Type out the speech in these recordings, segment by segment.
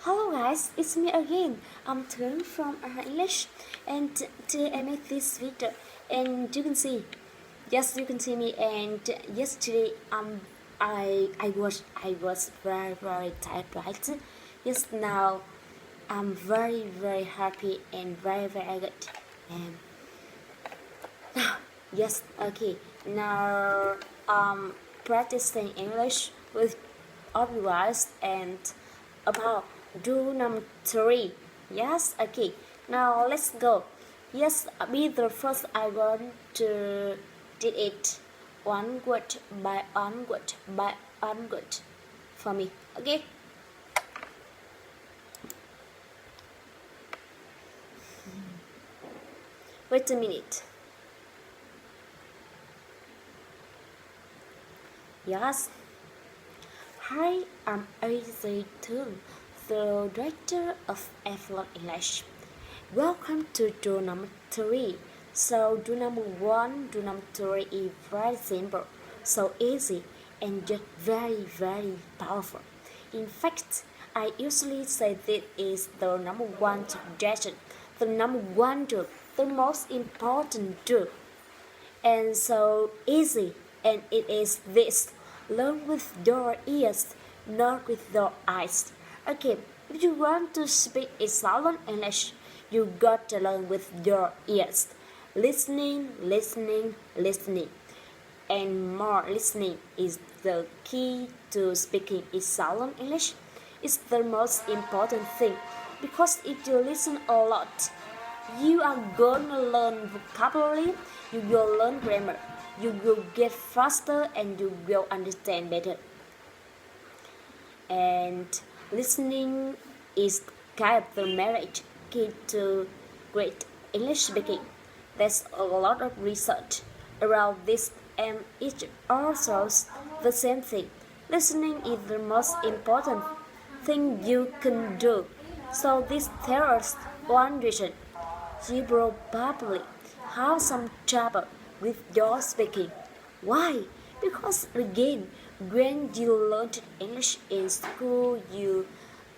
Hello guys, it's me again. I'm Tuấn from English, and today I made this video, and you can see, yes, you can see me. And yesterday, I was very tired, right? Yes, now I'm very happy and very good. And yes, okay. Now practicing English with otherwise and about rule number 3. Yes, okay. Now let's go. Yes, be the first I want to did it one word by one word by one word for me. Okay. Wait a minute. Yes. Hi, I'm Rule3, the director of F1 English. Welcome to rule number 3. So rule number 1, rule number 3 is very simple, so easy and yet very powerful. In fact, I usually say this is the number 1 suggestion, the number 1 rule, the most important rule. And so easy, and it is this: learn with your ears, not with your eyes. Okay, if you want to speak a solid English, you got to learn with your ears. Listening, and more listening is the key to speaking a solid English. It's the most important thing, because if you listen a lot, you are gonna learn vocabulary, you will learn grammar, you will get faster, and you will understand better. And listening is kind of the marriage key to great English speaking. There's a lot of research around this, and it all shows the same thing. Listening is the most important thing you can do. So this tells us one reason: you probably have some trouble with your speaking. Why? Because again, when you learned English in school, you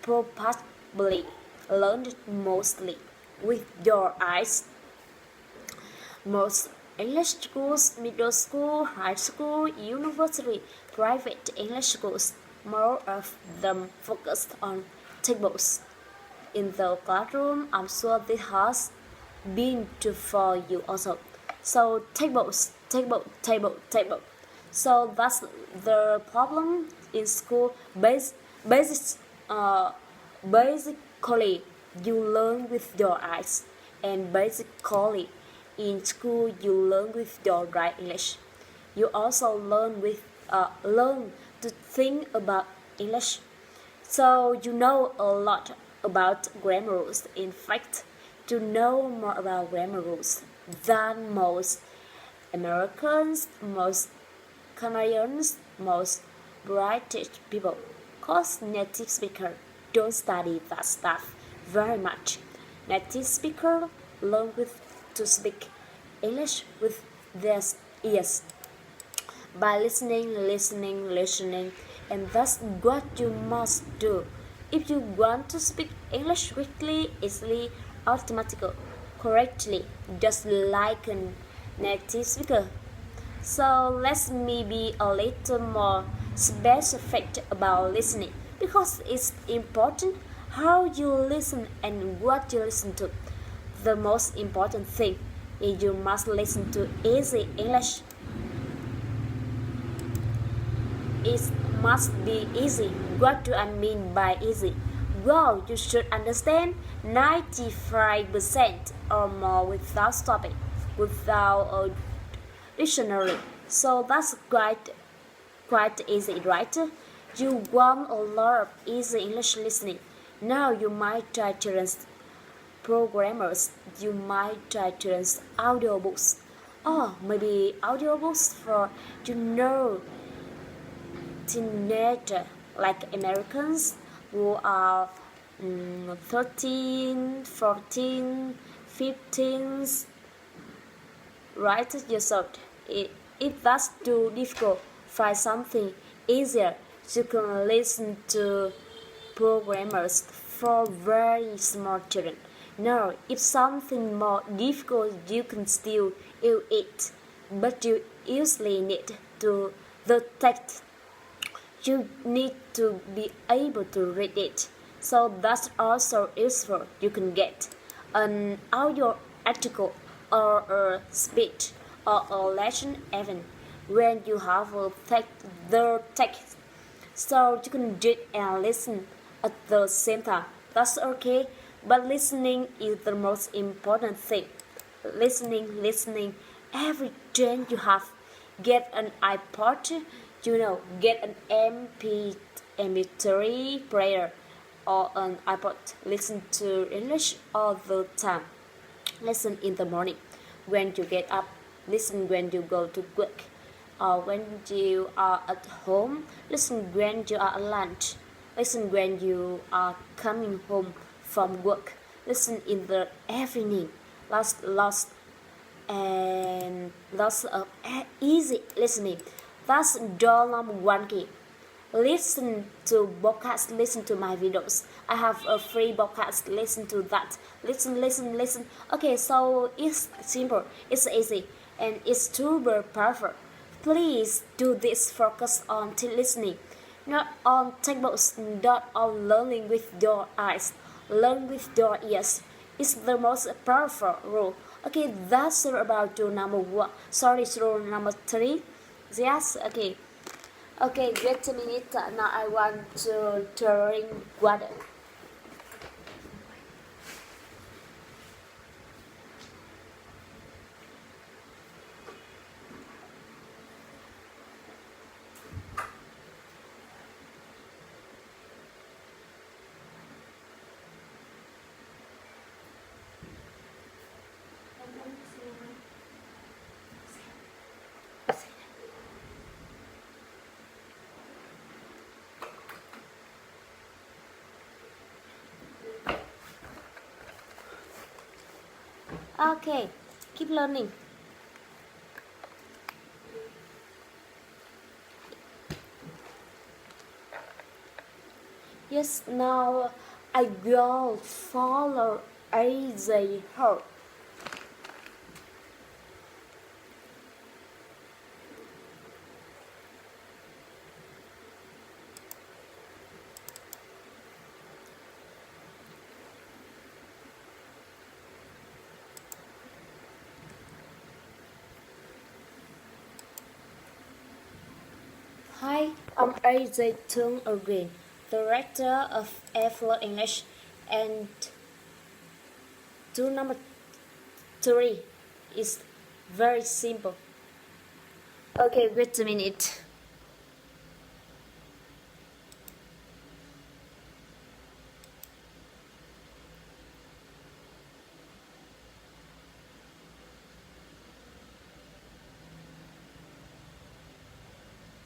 probably learned mostly with your eyes. Most English schools, middle school, high school, university, private English schools, more of them focused on tables. In the classroom, I'm sure this has been true for you also. So tables. So that's the problem in school. Basically, you learn with your eyes, and basically, in school you learn with your right English. You also learn to think about English. So you know a lot about grammar rules. In fact, to know more about grammar rules than most Americans, most Canadians, most British people, cause native speakers don't study that stuff very much. Native speakers learn to speak English with their ears by listening, and that's what you must do if you want to speak English quickly, easily, automatically, correctly, just like a native speaker. So let me be a little more specific about listening, because it's important how you listen and what you listen to. The most important thing is you must listen to easy English. It must be easy. What do I mean by easy? Well, you should understand 95% or more without stopping, without a dictionary. So that's quite easy, right? You want a lot of easy English listening. Now you might try to learn programmers. You might try to learn audiobooks. Or maybe audiobooks for teenager, like Americans who are 13, 14, 15, right? Years old. If that's too difficult, find something easier. You can listen to programmers for very smart children. Now, if something more difficult, you can still use it, but you usually need to the text. You need to be able to read it. So that's also useful. You can get an audio article or a speech or a lesson even when you have the text. So you can read and listen at the same time. That's okay, but listening is the most important thing. Listening. Every time you have, get an iPod, get an MP3 player or an iPod. Listen to English all the time. Listen in the morning when you get up. Listen when you go to work or when you are at home. Listen when you are at lunch. Listen when you are coming home from work. Listen in the evening. Lots and lots of easy listening. That's door number one key. Listen to podcasts, listen to my videos. I have a free podcast, listen to that. Listen. Okay, so it's simple, it's easy, and it's super perfect. Please do this, focus on listening, not on textbooks, not on learning with your eyes. Learn with your ears. It's the most powerful rule. Okay, that's about rule number one. Sorry, rule number 3. Yes, okay. Okay, wait a minute. Now I want to drink water. Okay, keep learning. Yes, now I will follow as a whole. Hi, I'm AJ Tung again, director of Airflow English, and to number 3 is very simple. Okay, wait a minute.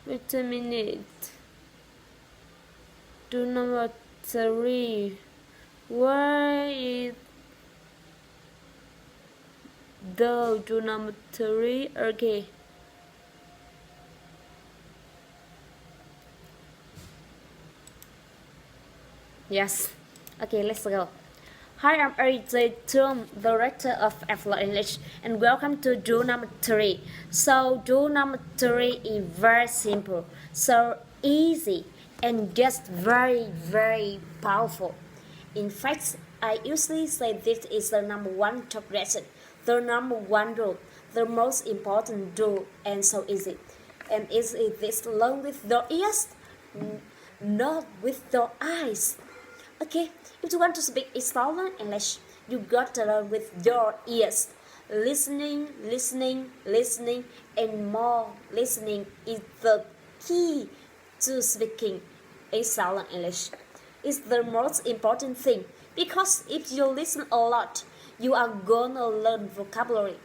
Wait a minute. To number 3. Where is the to number 3? Okay. Yes. Okay, let's go. Hi, I'm AJ Tung, director of Airflow English, and welcome to drill number 3. So, drill number 3 is very simple, so easy, and just very powerful. In fact, I usually say this is the number 1 top lesson, the number 1 rule, the most important rule, and so easy. And is this learn with your ears, not with your eyes. Okay, if you want to speak Italian English, you got to learn with your ears. Listening, and more listening is the key to speaking Italian English. It's the most important thing because if you listen a lot, you are gonna learn vocabulary.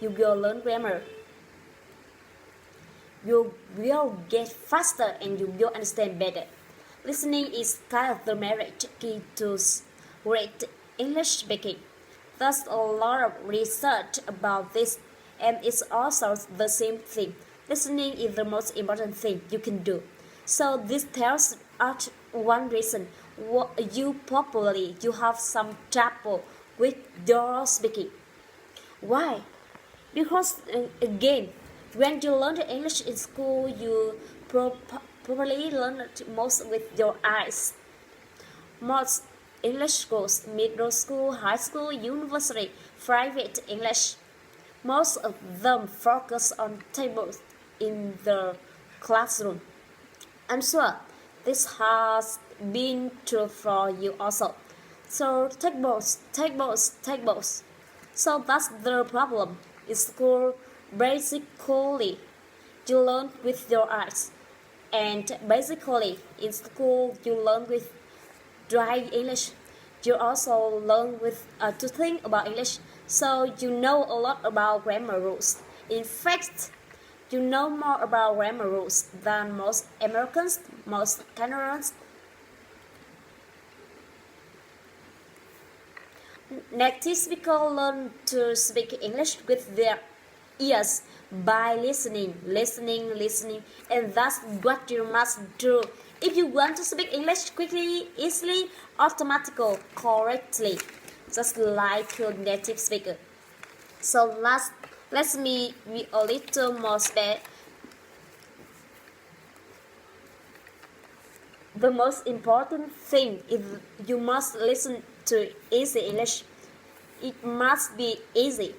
You will learn grammar. You will get faster and you will understand better. Listening is kind of the marriage key to great English speaking. There's a lot of research about this, and it's also the same thing. Listening is the most important thing you can do. So this tells us one reason you have some trouble with your speaking. Why? Because again, when you learn English in school, you probably learn it most with your eyes. Most English schools, middle school, high school, university, private English, most of them focus on tables in the classroom. I'm sure this has been true for you also. So tables. So that's the problem. In school, basically, you learn with your eyes. And basically, in school, you learn with dry English. You also learn with to think about English. So you know a lot about grammar rules. In fact, you know more about grammar rules than most Americans, most Canadians. Native speakers learn to speak English with their ears by listening, and that's what you must do if you want to speak English quickly, easily, automatically, correctly, just like a native speaker. So let me be a little more specific. The most important thing is you must listen to easy English. It must be easy.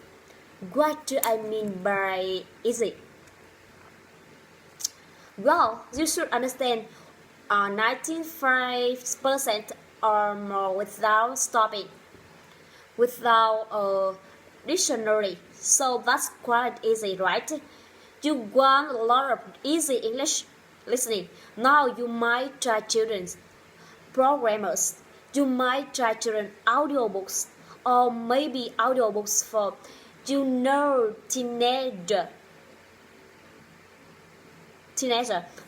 What do I mean by easy? Well, you should understand 95% or more without stopping, without a dictionary. So that's quite easy, right? You want a lot of easy English listening. Now you might try children's programmers. You might try children audiobooks, or maybe audiobooks for teenager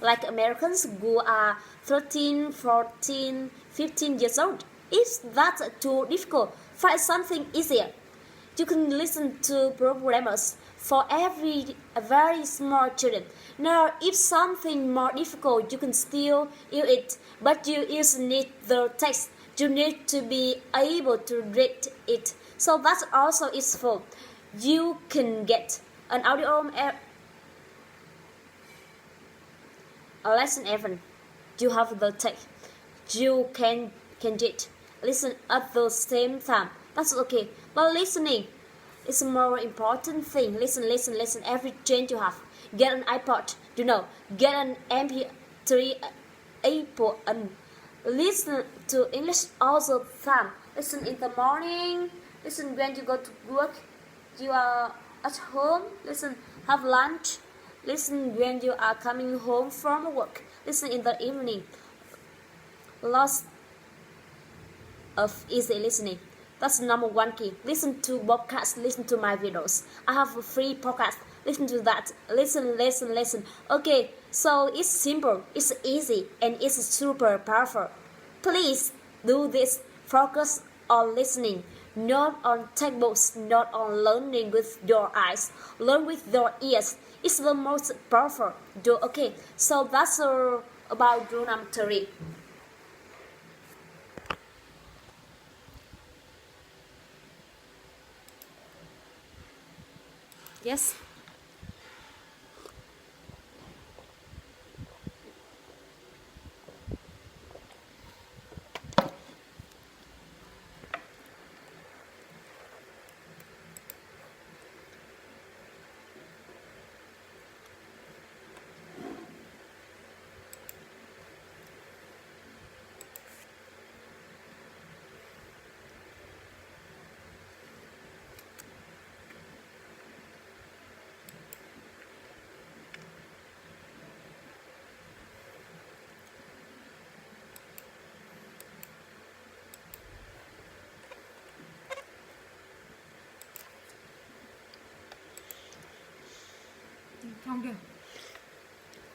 like Americans who are 13, 14, 15 years old. If that's too difficult, find something easier. You can listen to programmers for very small children. Now, if something more difficult, you can still use it, but you need the text. You need to be able to read it. So that's also useful. You can get an audio a lesson even. You have the text. You can read, listen at the same time. That's okay. But listening is a more important thing. Listen every change you have. Get an iPod, get an MP3 Apple and listen to English all the time. Listen in the morning, listen when you go to work, you are at home, listen, have lunch, listen when you are coming home from work, listen in the evening. Lots of easy listening. That's number one key. Listen to podcasts, listen to my videos. I have a free podcast. Listen to that. Listen. Okay, so it's simple, it's easy, and it's super powerful. Please do this. Focus on listening, not on textbooks, not on learning with your eyes. Learn with your ears. It's the most powerful. Okay, so that's about rule number 3. Yes.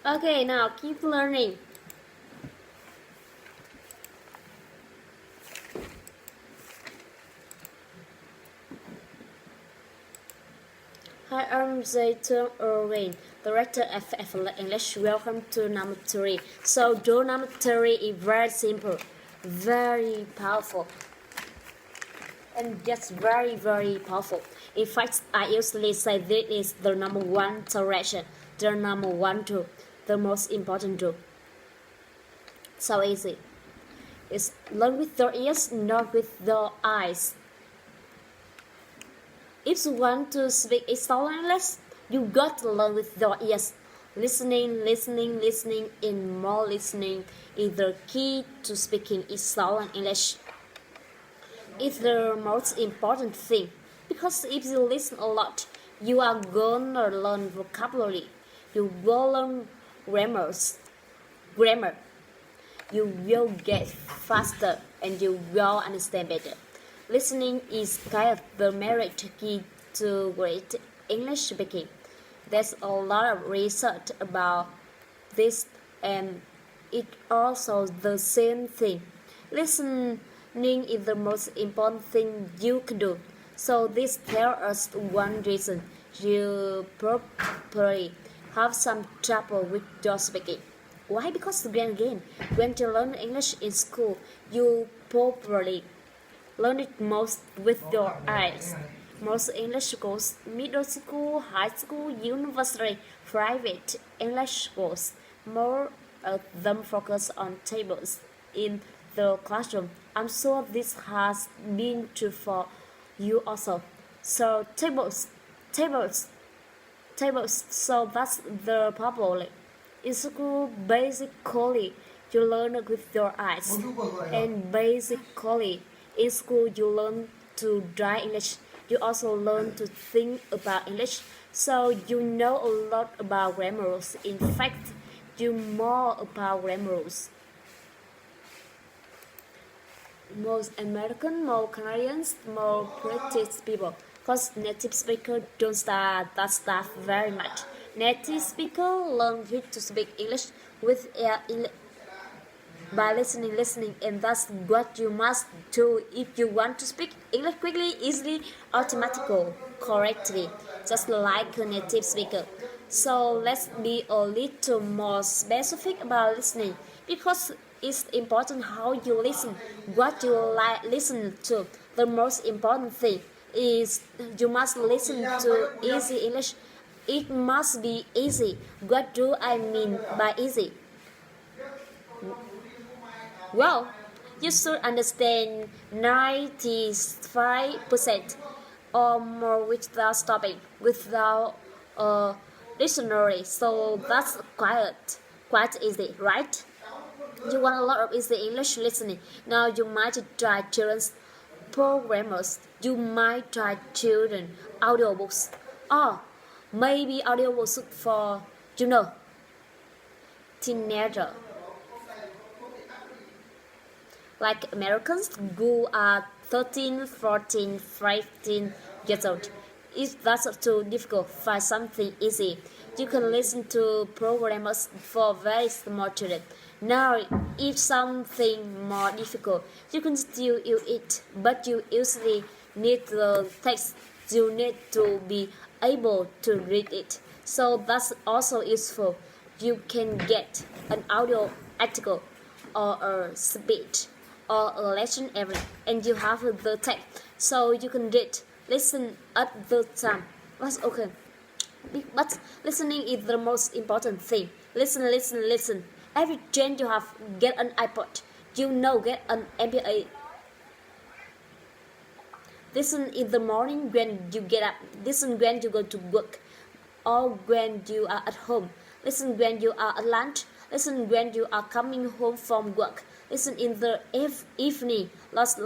Okay, now keep learning. Hi, I'm Zayton Irwin, Director of FL English. Welcome to number 3. So, rule number 3 is very simple. very powerful. And that's very, very powerful. In fact, I usually say this is the number one direction, the number one tool, the most important tool. So easy. It's learn with your ears, not with your eyes. If you want to speak English, you got to learn with your ears. Listening, listening, listening, and more listening is the key to speaking English. It's the most important thing, because if you listen a lot, you are gonna learn vocabulary. You will learn grammar. You will get faster and you will understand better. Listening is kind of the marriage key to great English speaking. There's a lot of research about this, and it also the same thing. Listening is the most important thing you can do. So this tells us one reason you probably have some trouble with your speaking. Why? Because again, when you learn English in school, you probably learn it most with your eyes. Most English schools, middle school, high school, university, private English schools, more of them focus on tables in the classroom. I'm sure this has been true for you also. So tables. So that's the problem. In school, basically, you learn with your eyes. And basically, in school, you learn to write English. You also learn to think about English. So you know a lot about grammar rules. In fact, you more about grammar rules. Most American, more Canadians, more British people. Because native speakers don't start that stuff very much. Native speakers learn to speak English with by listening, and that's what you must do if you want to speak English quickly, easily, automatically, correctly, just like a native speaker. So let's be a little more specific about listening, because it's important how you listen, what you listen to. The most important thing is you must listen to easy English. It must be easy. What do I mean by easy? Well, you should understand 95% or more without stopping, without a dictionary. So that's quite easy, right? You want a lot of easy English listening. Now you might try children's programmers. You might try children audiobooks, or maybe audiobooks for teenager. Like Americans who are 13, 14, 15 years old. If that's too difficult, find something easy. You can listen to programmers for very small children. Now, if something more difficult, you can still use it, but you usually need the text. You need to be able to read it. So that's also useful. You can get an audio article or a speech or a lesson every, and you have the text, so you can read, listen at the time. That's okay. But listening is the most important thing. Listen. Every trend you have, get an iPod. Get an MP3. Listen in the morning when you get up. Listen when you go to work, or when you are at home. Listen when you are at lunch. Listen when you are coming home from work. Listen in the evening. Lots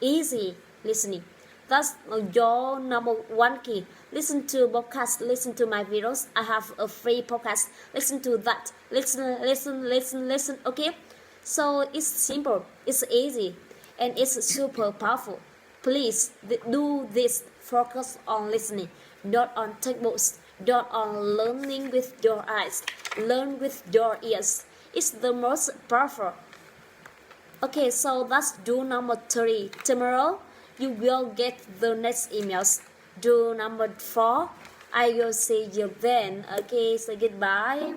easy listening. That's your number one key. Listen to podcasts. Listen to my videos. I have a free podcast. Listen to that. Listen. Okay? So it's simple. It's easy. And it's super powerful. Please do this. Focus on listening, not on textbooks, not on learning with your eyes. Learn with your ears. It's the most powerful. Okay, so that's do number 3. Tomorrow, you will get the next emails. Do number 4. I will see you then. Okay, so goodbye.